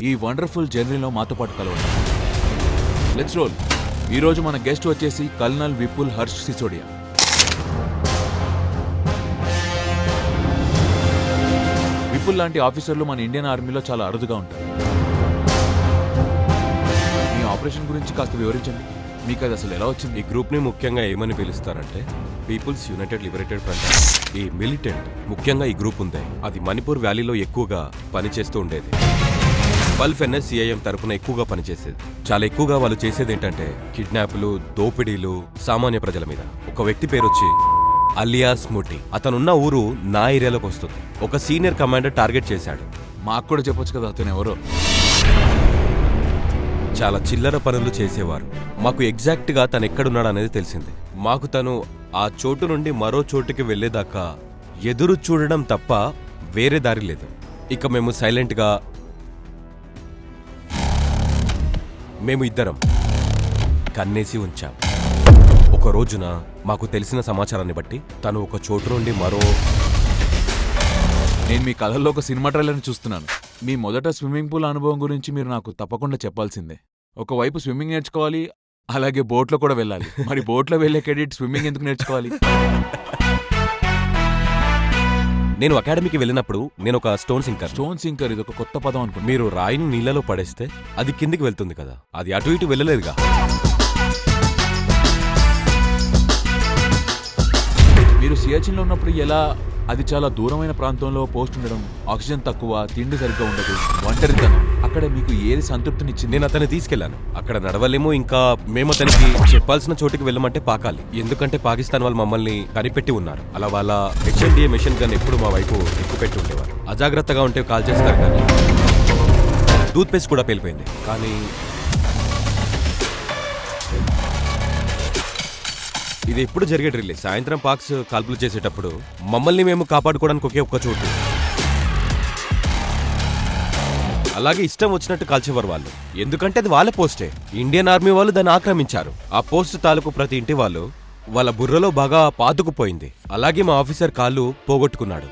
ఈ వండర్ఫుల్ జర్నీలో మాతో పాటు కలవండి. Let's roll. ఈరోజు మన గెస్ట్ వచ్చేసి కల్నల్ విపుల్ హర్ష్ సిసోడియా. విపుల్ లాంటి ఆఫీసర్లు మన ఇండియన్ ఆర్మీలో చాలా అరుదుగా ఉంటారు. మీ ఆపరేషన్ గురించి కాస్త వివరించండి. మీకు అది అసలు ఎలా వచ్చింది? ఈ గ్రూప్ ని ముఖ్యంగా ఏమని పిలుస్తారంటే పీపుల్స్ యునైటెడ్ లిబరేటెడ్ ఫ్రంట్. ఈ మిలిటెంట్ ముఖ్యంగా ఈ గ్రూప్ ఉంది, అది మణిపూర్ వ్యాలీలో ఎక్కువగా పనిచేస్తూ ఉండేది. పల్ఫ్ ఎన్ఎస్సిఐఎం తరపున ఎక్కువగా పనిచేసేది. చాలా ఎక్కువగా వాళ్ళు చేసేది ఏంటంటే కిడ్నాప్లు, దోపిడీలు సామాన్య ప్రజల మీద. ఒక వ్యక్తి పేరు వచ్చి అలియాస్ ముటి. అతనున్న ఊరు నా ఏరియాలోకి వస్తుంది. ఒక సీనియర్ కమాండర్ టార్గెట్ చేశాడు. మాకు కూడా చెప్పొచ్చు కదా అతను ఎవరో. చాలా చిల్లర పనులు చేసేవారు. మాకు ఎగ్జాక్ట్ గా తను ఎక్కడున్నాడు అనేది తెలిసింది. మాకు తను ఆ చోటు నుండి మరో చోటుకి వెళ్లేదాకా ఎదురు చూడడం తప్ప వేరే దారి లేదు. ఇక మేము సైలెంట్ గా మేము ఇద్దరం కన్నేసి ఉంచాం. ఒక రోజున మాకు తెలిసిన సమాచారాన్ని బట్టి తను ఒక చోటు నుండి నేను మీ కథల్లో ఒక సినిమా ట్రైలర్ని చూస్తున్నాను. మీ మొదట స్విమ్మింగ్ పూల్ అనుభవం గురించి మీరు నాకు తప్పకుండా చెప్పాల్సిందే. ఒకవైపు స్విమ్మింగ్ నేర్చుకోవాలి, అలాగే బోట్లో కూడా వెళ్ళాలి. మరి బోట్లో వెళ్లే క్రెడిట్ స్విమ్మింగ్ ఎందుకు నేర్చుకోవాలి? నేను అకాడమీకి వెళ్ళినప్పుడు నేను ఒక స్టోన్ సింకర్ ఇది ఒక కొత్త పదం అనుకో. మీరు రాయిని నీళ్లలో పడేస్తే అది కిందికి వెళ్తుంది కదా, అది అటు ఇటు వెళ్ళలేదుగా. మీరు సియాచిన్లో ఉన్నప్పుడు ఎలా? అది చాలా దూరమైన ప్రాంతంలో పోస్ట్ ఉండడం, ఆక్సిజన్ తక్కువ, తిండి సరిగ్గా ఉండదు, ఒంటరితనం. అక్కడ మీకు ఏది సంతృప్తినిచ్చింది? నేను అతన్ని తీసుకెళ్లాను. అక్కడ నడవలేము, ఇంకా మేము అతనికి చెప్పాల్సిన చోటుకి వెళ్ళమంటే పాకాలి. ఎందుకంటే పాకిస్తాన్ వాళ్ళు మమ్మల్ని కనిపెట్టి ఉన్నారు. అలా వాళ్ళ HMDA మిషన్ గన్ ఎప్పుడు మా వైపు ఎక్కుపెట్టి ఉండేవారు. అజాగ్రత్తగా ఉంటే కాల్ చేస్తారు. కానీ టూత్ పేస్ట్ కూడా పేలిపోయింది. కానీ ఇది ఎప్పుడు జరిగే డ్రిల్. సాయంత్రం పాక్స్ కాల్పులు చేసేటప్పుడు మమ్మల్ని మేము కాపాడుకోవడానికి ఒకే ఒక్క చోటు. అలాగే ఇష్టం వచ్చినట్టు కాల్చేవారు వాళ్ళు, ఎందుకంటే అది వాళ్ళ పోస్టే. ఇండియన్ ఆర్మీ వాళ్ళు దాన్ని ఆక్రమించారు. ఆ పోస్ట్ తాలూకు ప్రతి ఇంటి వాళ్ళు వాళ్ళ బుర్రలో బాగా పాతుకుపోయింది. అలాగే మా ఆఫీసర్ కాళ్ళు పోగొట్టుకున్నాడు.